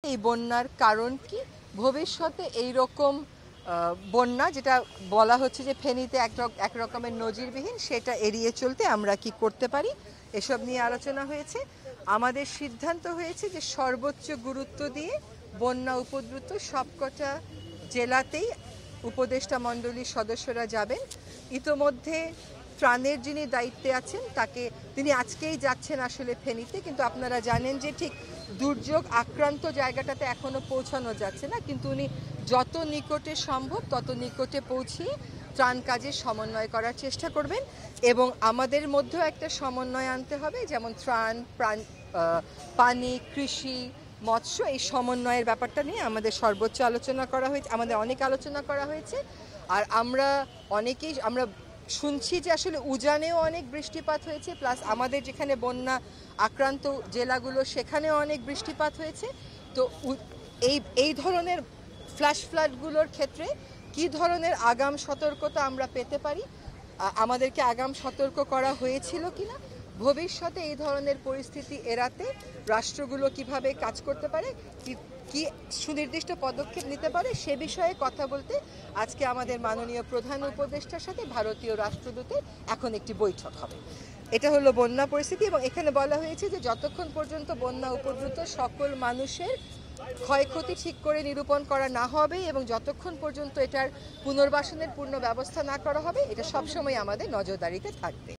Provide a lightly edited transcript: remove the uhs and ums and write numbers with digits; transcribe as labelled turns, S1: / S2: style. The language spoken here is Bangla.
S1: এই বন্যার কারণ কি, ভবিষ্যতে এই রকম বন্যা যেটা বলা হচ্ছে যে ফেনীতে এক রকমের নজিরবিহীন, সেটা এড়িয়ে চলতে আমরা কি করতে পারি, এসব নিয়ে আলোচনা হয়েছে। আমাদের সিদ্ধান্ত হয়েছে যে সর্বোচ্চ গুরুত্ব দিয়ে বন্যা উপদ্রুত সবকটা জেলাতেই উপদেষ্টা মণ্ডলীর সদস্যরা যাবেন। ইতোমধ্যে ত্রাণের যিনি দায়িত্বে আছেন তিনি আজকেই যাচ্ছেন আসলে ফেনীতে, কিন্তু আপনারা জানেন যে ঠিক দুর্যোগ আক্রান্ত জায়গাটাতে এখনো পৌঁছানো যাচ্ছে না, কিন্তু উনি যত নিকটে সম্ভব তত নিকটে পৌঁছিয়ে ত্রাণ কাজে সমন্বয় করার চেষ্টা করবেন। এবং আমাদের মধ্যেও একটা সমন্বয় আনতে হবে, যেমন ত্রাণ, পানি, কৃষি, মৎস্য, এই সমন্বয়ের ব্যাপারটা নিয়ে আমাদের সর্বোচ্চ আলোচনা করা হয়েছে, আমাদের অনেক আলোচনা করা হয়েছে। আর আমরা শুনছি যে আসলে উজানেও অনেক বৃষ্টিপাত হয়েছে, প্লাস আমাদের যেখানে বন্যা আক্রান্ত জেলাগুলো সেখানেও অনেক বৃষ্টিপাত হয়েছে। তো এই ধরনের ফ্ল্যাশ ফ্লাডগুলোর ক্ষেত্রে কি ধরনের আগাম সতর্কতা আমরা পেতে পারি, আমাদেরকে আগাম সতর্ক করা হয়েছিল কিনা, ভবিষ্যতে এই ধরনের পরিস্থিতি এড়াতে রাষ্ট্রগুলো কিভাবে কাজ করতে পারে, কি সুনির্দিষ্ট পদক্ষেপ নিতে পারে, সে বিষয়ে কথা বলতে আজকে আমাদের মাননীয় প্রধান উপদেষ্টার সাথে ভারতীয় রাষ্ট্রদূতের এখন একটি বৈঠক হবে। এটা হলো বন্যা পরিস্থিতি, এবং এখানে বলা হয়েছে যে যতক্ষণ পর্যন্ত বন্যা উপদ্রুত সকল মানুষের ক্ষয়ক্ষতি ঠিক করে নিরূপণ করা না হবে এবং যতক্ষণ পর্যন্ত এটার পুনর্বাসনের পূর্ণ ব্যবস্থা না করা হবে, এটা সবসময় আমাদের নজরদারিতে থাকবে।